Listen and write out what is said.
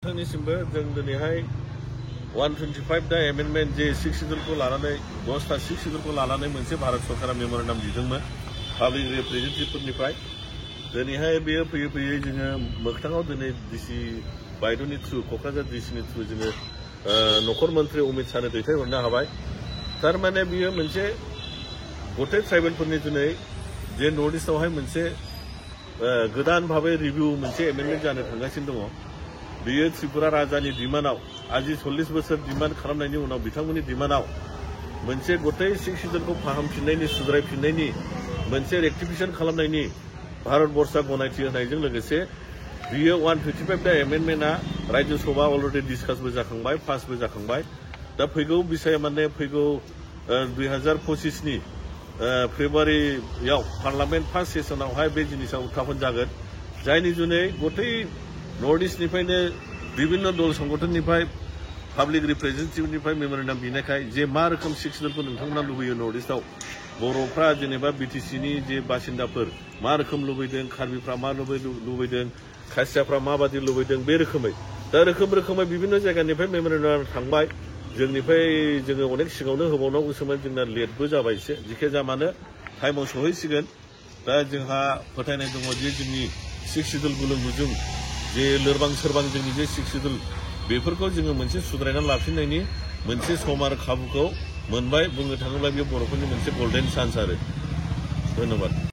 नोंथांनिसिमबो जों दिनैहाय 125 दा एमेन्डमेन्ट जे 6 सिडुलखौ लानानै 10टा 6 सिडुलखौ लानानै मोनसे भारत सरकारा मेमोरेन्डाम दिदोंमोन पाब्लिक रिप्रेजेन्टेटिभफोरनिफ्राय दिनैहाय बेयो फैयै फैयै जोङो मोगथाङाव दिनै डिसि बायद'नि थ्रु क'क्राझार डिसिनि थ्रु जोङो नखर मन्त्रि अमित शाहनो दैथायहरनो हाबाय थारमाने बियो मोनसे गथाय ट्राइबेलफोरनि दिनै जे नर्थ इस्टआवहाय मोनसे गोदान भाबै रिभिउ मोनसे एमेन्डमेन्ट जानो थांगासिनो दङ बियो त्रिपुरा राजानि डिमान्डआव आजि 40 बोसोर डिमान्ड खालामनायनि उनाव बिथांमोननि डिमान्डआव मोनसे गथाय 6 सिडुलखौ फाहामफिननायनि सुद्रायफिननायनि मोनसे रेक्टिफिकेशन खालामनायनि भारतबर्षआ गनायथि होनायजों लोगोसे बियो 125 दा एमेन्डमेन्टआ राज्य सभा अलरेडि डिसकासबो जाखांबाय पासबो जाखांबाय दा फैगौ बिसाया माने फैगौ 2025 नि फेब्रुवारियाव पार्लामेन्ट फार्स्ट सेसनावहाय बे जिनिसा उत्थापन जागोन जायनि जुनै गथाय नर्थ इस्टनिफ्रायनो विभिन्न दल संगठननिफ्राय पाब्लिक रिप्रेजेन्टेटिभनिफ्राय मेमोरेन्डाम बिनायखाय जे मा रोखोम 6 सिडुलखौ नोंथांमोना लुबैयो नर्थ इस्टआव बर'फ्रा जेनेबा बिटिसिनि जे बासिन्दाफोर मा रोखोम लुबैदों कार्बिफ्रा मा लुबैदों खासियाफ्रा माबादि लुबैदों बे रोखोमै दा रोखोमै विभिन्न जायगानिफ्राय मेमोरेन्डाम थांबाय जोंनिफ्राय जोङो अनेक सिगाङावनो होबावनांगौ गोसोमोन जोंना लेटबो जाबाय एसे जिखिया जा मानो टाइमाव सहैसिगोन दा जोंहा फोथायनाय दङ जे जोंनि 6 सिडुल गुलुं जे लोरबां सोरबां जोंनि जे 6 सिडुल बेफोरखौ जोङो मोनसे सुद्रायनानै लाफिननायनि मोनसे सम आरो खाबुखौ मोनबाय बुंनो थाङोब्ला बेयो बर'फोरनि मोनसे गल्डेन चान्स आरो धन्यबाद।